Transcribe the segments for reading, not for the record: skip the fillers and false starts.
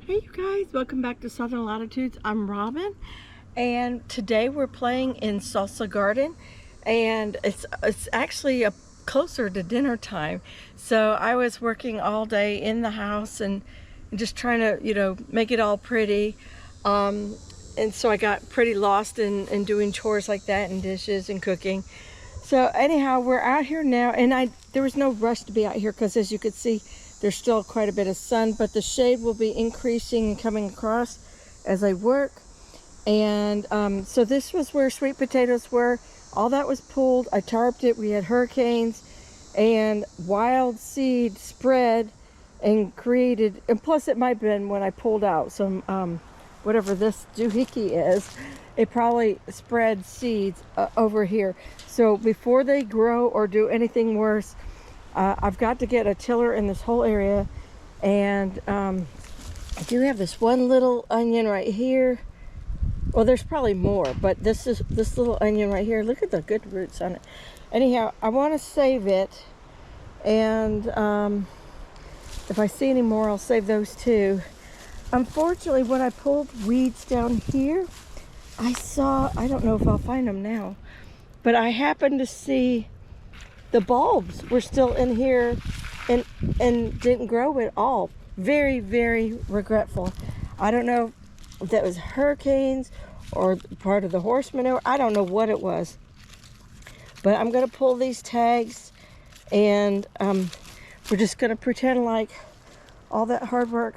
Hey you guys, welcome back to Southern Latitudes. I'm Robin, and today we're playing in Salsa Garden, and it's actually closer to dinner time. So I was working all day in the house and just trying to make it all pretty, and so I got pretty lost in doing chores like that and dishes and cooking. So anyhow, we're out here now, and there was no rush to be out here because, as you could see, there's still quite a bit of sun, but the shade will be increasing and coming across as I work. And so this was where sweet potatoes were. All that was pulled. I tarped it. We had hurricanes, and wild seed spread and created, and plus it might have been when I pulled out some whatever this doohickey is, it probably spread seeds over here. So before they grow or do anything worse, I've got to get a tiller in this whole area. And I do have this one little onion right here. Well, there's probably more, but this little onion right here. Look at the good roots on it. Anyhow, I want to save it, and if I see any more, I'll save those too. Unfortunately, when I pulled weeds down here, I don't know if I'll find them now, but I happened to see the bulbs were still in here and didn't grow at all. Very, very regretful. I don't know if that was hurricanes or part of the horse manure. I don't know what it was. But I'm going to pull these tags, and we're just going to pretend like all that hard work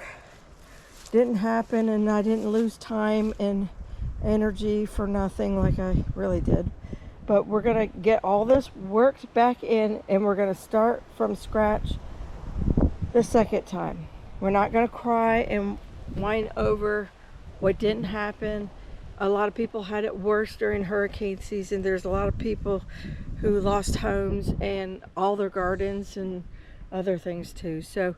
didn't happen and I didn't lose time and energy for nothing like I really did. But we're going to get all this worked back in, and we're going to start from scratch the second time. We're not going to cry and whine over what didn't happen. A lot of people had it worse during hurricane season. There's a lot of people who lost homes and all their gardens and other things too. So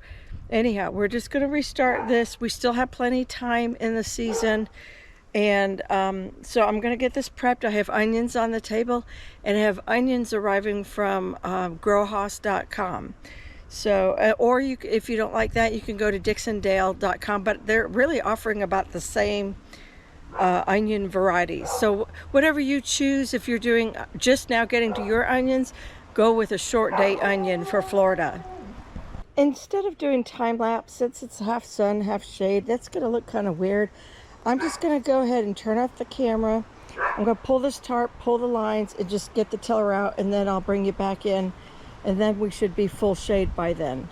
anyhow, we're just going to restart this. We still have plenty of time in the season. And so I'm going to get this prepped. I have onions on the table, and I have onions arriving from growhouse.com. So, or if you don't like that, you can go to dixondale.com, but they're really offering about the same onion varieties. So whatever you choose, if you're doing just now getting to your onions, go with a short day onion for Florida. Instead of doing time lapse, since it's half sun, half shade, that's going to look kind of weird. I'm just going to go ahead and turn off the camera. I'm going to pull this tarp, pull the lines, and just get the tiller out, and then I'll bring you back in, and then we should be full shade by then.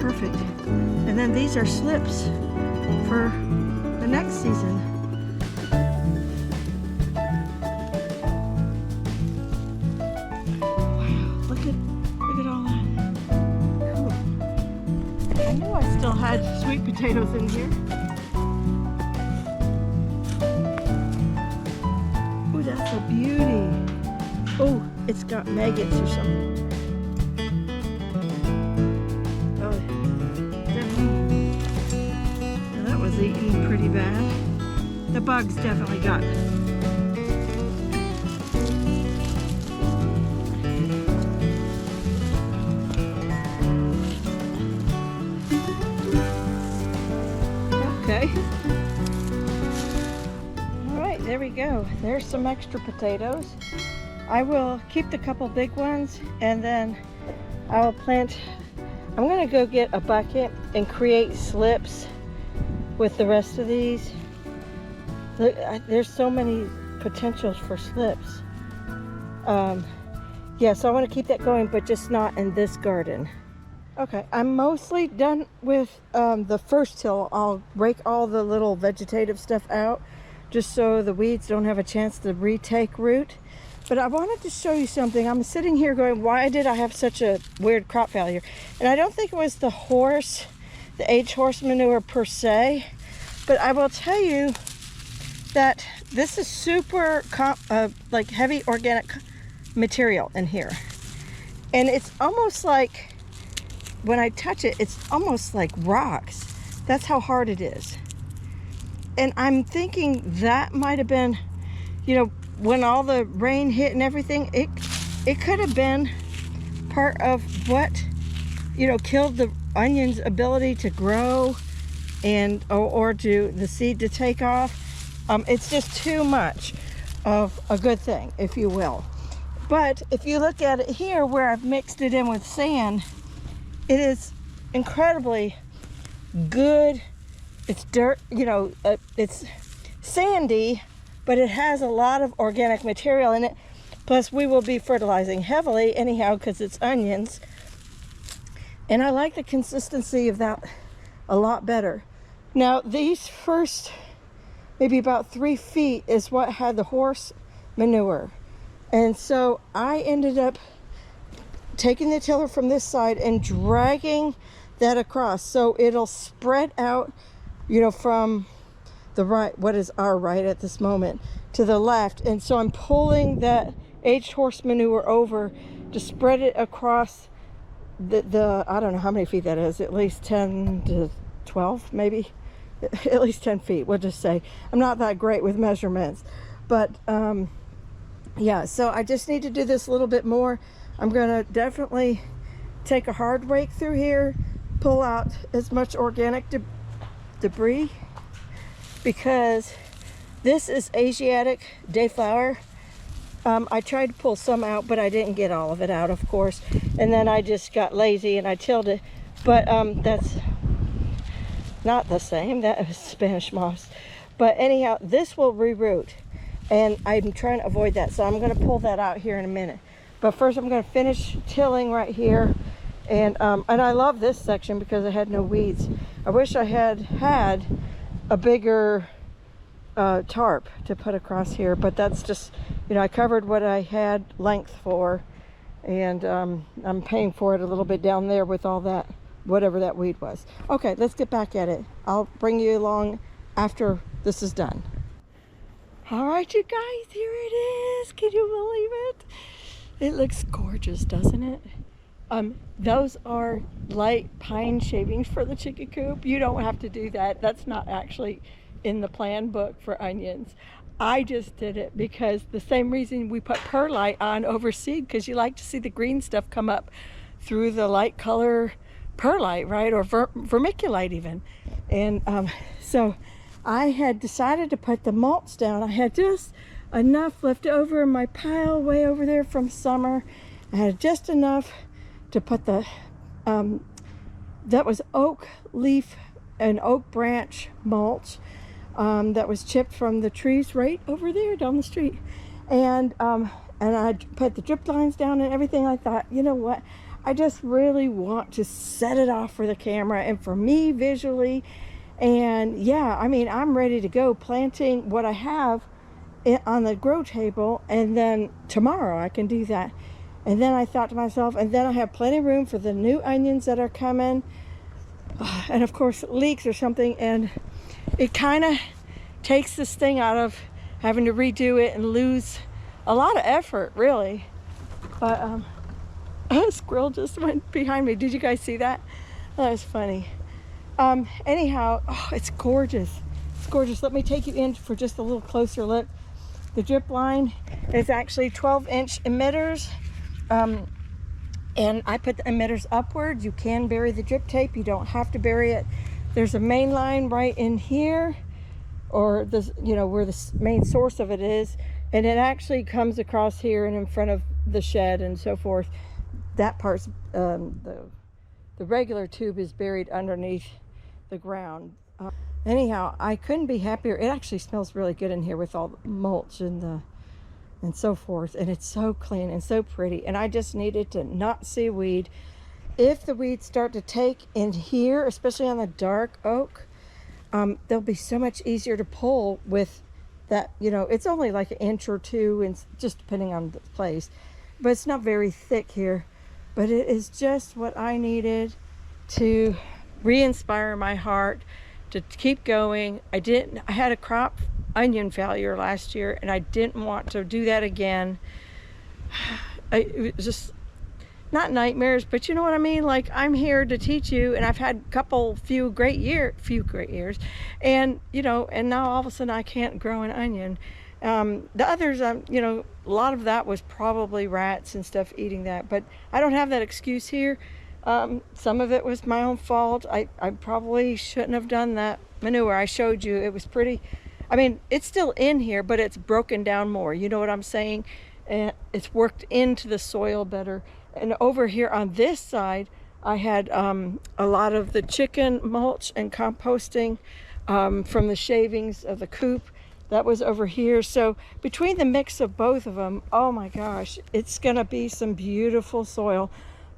Perfect. And then these are slips for the next season. Wow, look at all that. Cool. I knew I still had sweet potatoes in here. Oh, that's a beauty. Oh, it's got maggots or something. Eating pretty bad. The bugs definitely got it. Okay. All right, there we go. There's some extra potatoes. I will keep the couple big ones, and then I will plant. I'm gonna go get a bucket and create slips with the rest of these. Look, there's so many potential for slips. Yeah, so I want to keep that going, but just not in this garden. Okay, I'm mostly done with the first till. I'll rake all the little vegetative stuff out just so the weeds don't have a chance to retake root. But I wanted to show you something. I'm sitting here going, why did I have such a weird crop failure? And I don't think it was the aged horse manure per se, but I will tell you that this is super like heavy organic material in here. And it's almost like, when I touch it, it's almost like rocks. That's how hard it is. And I'm thinking that might have been, you know, when all the rain hit and everything, it could have been part of what, you know, killed the onion's ability to grow and or to the seed to take off. It's just too much of a good thing, if you will. But if you look at it here where I've mixed it in with sand, it is incredibly good. It's dirt, you know, it's sandy, but it has a lot of organic material in it. Plus we will be fertilizing heavily anyhow because it's onions. And I like the consistency of that a lot better. Now these first maybe about 3 feet is what had the horse manure. And so I ended up taking the tiller from this side and dragging that across so it'll spread out, you know, from the right, what is our right at this moment, to the left. And so I'm pulling that aged horse manure over to spread it across the I don't know how many feet that is, at least 10 to 12 maybe, at least 10 feet, we'll just say. I'm not that great with measurements, but yeah, so I just need to do this a little bit more. I'm gonna definitely take a hard rake through here, pull out as much organic debris, because this is Asiatic dayflower. I tried to pull some out, but I didn't get all of it out, of course. And then I just got lazy and I tilled it. But that's not the same. That was Spanish moss. But anyhow, this will reroot. And I'm trying to avoid that. So I'm going to pull that out here in a minute. But first I'm going to finish tilling right here. And I love this section because it had no weeds. I wish I had a bigger tarp to put across here, but that's just, you know, I covered what I had length for, and I'm paying for it a little bit down there with all that, whatever that weed was. Okay, let's get back at it. I'll bring you along after this is done. All right, you guys, here it is. Can you believe it? It looks gorgeous, doesn't it? Those are light pine shavings for the chicken coop. You don't have to do that. That's not actually in the plan book for onions. I just did it because the same reason we put perlite on over seed, because you like to see the green stuff come up through the light color perlite, right? Or vermiculite even. And so I had decided to put the mulch down. I had just enough left over in my pile way over there from summer. I had just enough to put the, that was oak leaf and oak branch mulch that was chipped from the trees right over there down the street. And I put the drip lines down and everything. I thought, you know what? I just really want to set it off for the camera and for me visually. And yeah, I mean, I'm ready to go planting what I have on the grow table, and then tomorrow I can do that. And then I thought to myself, and then I have plenty of room for the new onions that are coming, and of course leeks or something. And it kind of takes this thing out of having to redo it and lose a lot of effort, really. But a squirrel just went behind me. Did you guys see that? That was funny. Anyhow, oh, it's gorgeous. It's gorgeous. Let me take you in for just a little closer look. The drip line is actually 12-inch emitters. And I put the emitters upward. You can bury the drip tape. You don't have to bury it. There's a main line right in here, or this, you know, where the main source of it is. And it actually comes across here and in front of the shed and so forth. That part's, the regular tube is buried underneath the ground. Anyhow, I couldn't be happier. It actually smells really good in here with all the mulch and so forth, and it's so clean and so pretty, and I just needed to not see a weed. If the weeds start to take in here, especially on the dark oak, they'll be so much easier to pull with that. It's only like an inch or two, and just depending on the place, but it's not very thick here. But it is just what I needed to re-inspire my heart to keep going. I had a crop onion failure last year, and I didn't want to do that again. It was just not nightmares, but you know what I mean? Like, I'm here to teach you, and I've had few great years, and and now all of a sudden I can't grow an onion. The others, a lot of that was probably rats and stuff eating that, but I don't have that excuse here. Some of it was my own fault. I probably shouldn't have done that manure I showed you. It was pretty, it's still in here, but it's broken down more. You know what I'm saying? And it's worked into the soil better. And over here on this side, I had a lot of the chicken mulch and composting from the shavings of the coop. That was over here. So between the mix of both of them, oh my gosh, it's gonna be some beautiful soil.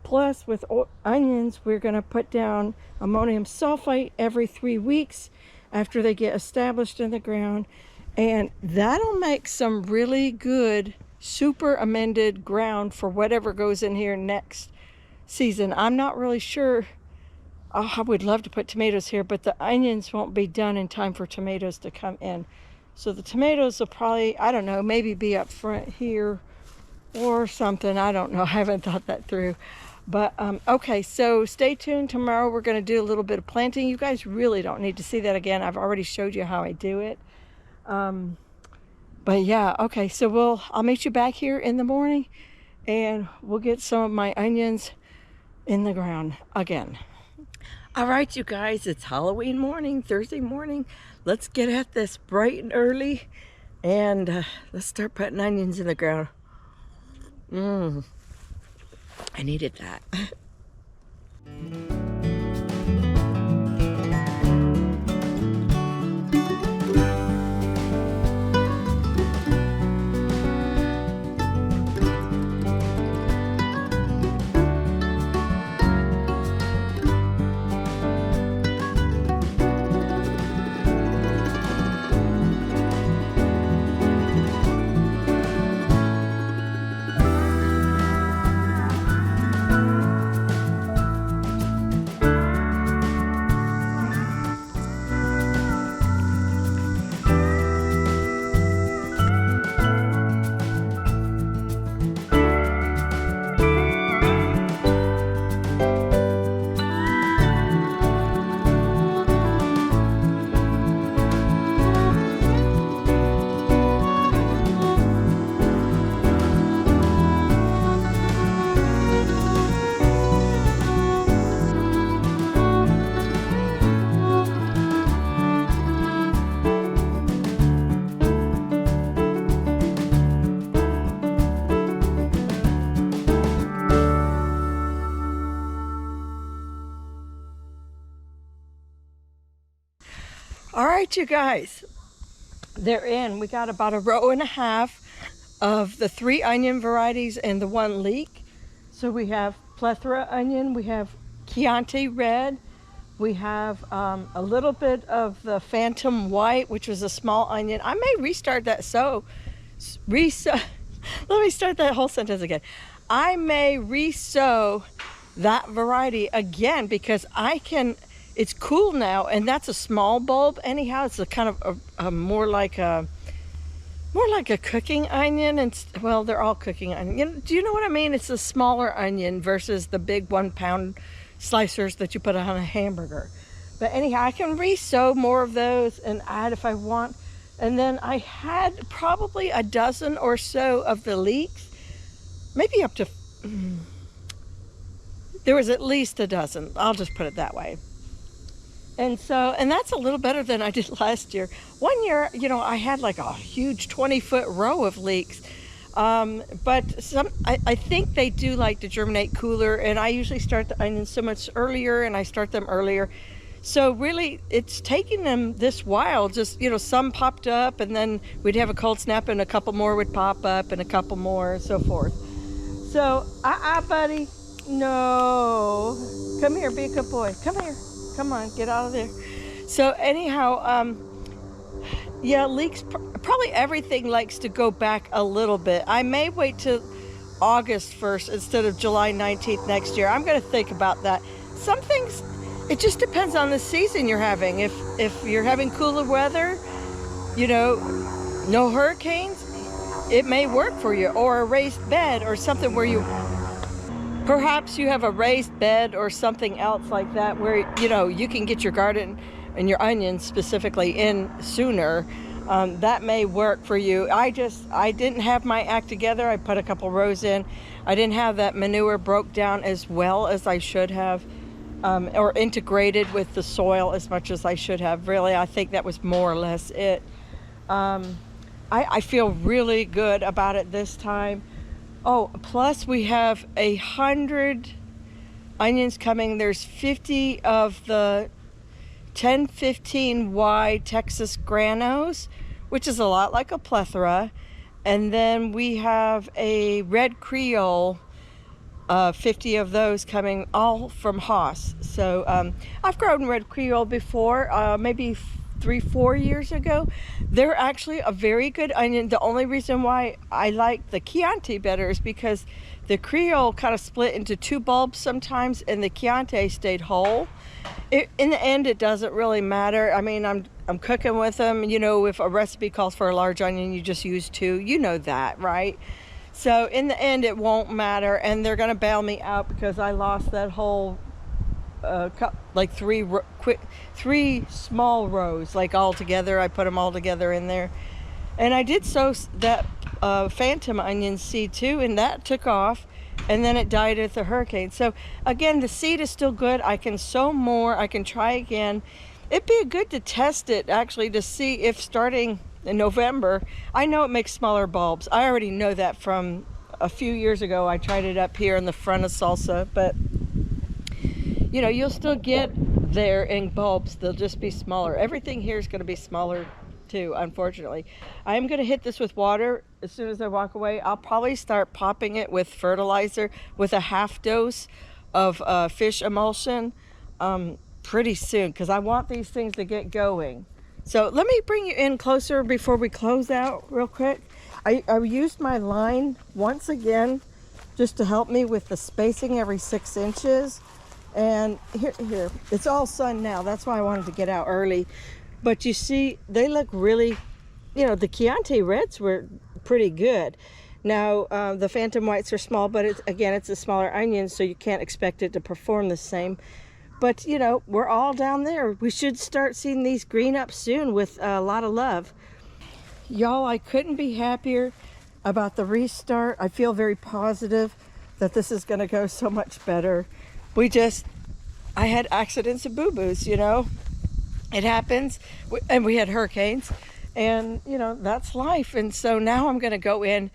Plus, with onions, we're gonna put down ammonium sulfate every 3 weeks after they get established in the ground. And that'll make some really good, super amended ground for whatever goes in here next season. I'm not really sure. Oh, I would love to put tomatoes here, but the onions won't be done in time for tomatoes to come in. So the tomatoes will probably, I don't know, maybe be up front here or something. I don't know. I haven't thought that through. But okay, so stay tuned. Tomorrow we're going to do a little bit of planting. You guys really don't need to see that again. I've already showed you how I do it. But yeah, okay, so I'll meet you back here in the morning, and we'll get some of my onions in the ground again. All right, you guys, it's Halloween morning, Thursday morning. Let's get at this bright and early, and let's start putting onions in the ground. I needed that. All right, you guys, they're in. We got about 1.5 rows of the 3 onion varieties and the 1 leek. So we have plethora onion, we have Chianti red, we have a little bit of the phantom white, which was a small onion. I may restart that. Let me start that whole sentence again. I may re-sow that variety again because it's cool now, and that's a small bulb anyhow. It's a kind of a more like a cooking onion, and well, they're all cooking onion. Do you know what I mean? It's a smaller onion versus the big 1-pound slicers that you put on a hamburger. But anyhow, I can re-sow more of those and add if I want. And then I had probably a dozen or so of the leeks, maybe up to, there was at least a dozen. I'll just put it that way. And that's a little better than I did last year. One year, I had like a huge 20-foot row of leeks. But I think they do like to germinate cooler, and I usually start the onions so much earlier, and I start them earlier. So really, it's taking them this while. Just, you know, some popped up, and then we'd have a cold snap, and a couple more would pop up, and a couple more, and so forth. So, buddy. No. Come here, be a good boy. Come here. Come on, get out of there. So anyhow, yeah, leeks, probably everything likes to go back a little bit. I may wait till August 1st instead of July 19th next year. I'm going to think about that. Some things, it just depends on the season you're having. If you're having cooler weather, you know, no hurricanes, it may work for you. Or a raised bed or something where perhaps you have a raised bed or something else like that where, you know, you can get your garden and your onions specifically in sooner. That may work for you. I didn't have my act together. I put a couple rows in. I didn't have that manure broke down as well as I should have, or integrated with the soil as much as I should have. Really, I think that was more or less it. I feel really good about it this time. Oh, plus we have 100 onions coming. There's 50 of the 1015Y Texas Granos, which is a lot like a plethora. And then we have a red Creole, 50 of those coming, all from Haas. So I've grown red Creole before, maybe 3-4 years ago. They're actually a very good onion. The only reason why I like the Chianti better is because the Creole kind of split into 2 bulbs sometimes, and the Chianti stayed whole. In the end, it doesn't really matter. I mean, I'm cooking with them. You know, if a recipe calls for a large onion, you just use 2. You know that, right? So in the end, it won't matter, and they're gonna bail me out because I lost that whole like 3 small rows, like all together. I put them all together in there, and I did sow that phantom onion seed too, and that took off, and then it died at the hurricane. So again, the seed is still good. I can sow more. I can try again. It'd be good to test it actually to see if starting in November, I know it makes smaller bulbs. I already know that from a few years ago. I tried it up here in the front of salsa, but you know, you'll still get there in bulbs. They'll just be smaller. Everything here is going to be smaller too, unfortunately. I'm going to hit this with water as soon as I walk away. I'll probably start popping it with fertilizer with a half dose of fish emulsion pretty soon, because I want these things to get going. So let me bring you in closer before we close out real quick. I used my line once again just to help me with the spacing every 6 inches. And here, it's all sun now. That's why I wanted to get out early. But you see, they look really, you know, the Chianti Reds were pretty good. Now, the Phantom Whites are small, but it's a smaller onion, so you can't expect it to perform the same. But, you know, we're all down there. We should start seeing these green up soon with a lot of love. Y'all, I couldn't be happier about the restart. I feel very positive that this is going to go so much better. I had accidents and boo-boos, you know. It happens. And we had hurricanes. And, you know, that's life. And so now I'm going to go in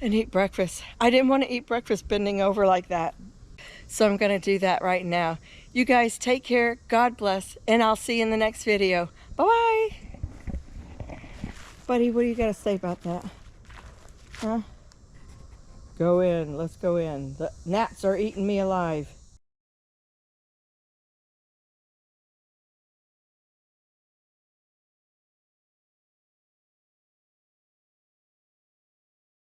and eat breakfast. I didn't want to eat breakfast bending over like that. So I'm going to do that right now. You guys take care. God bless. And I'll see you in the next video. Bye-bye. Buddy, what do you got to say about that? Huh? Go in. Let's go in. The gnats are eating me alive.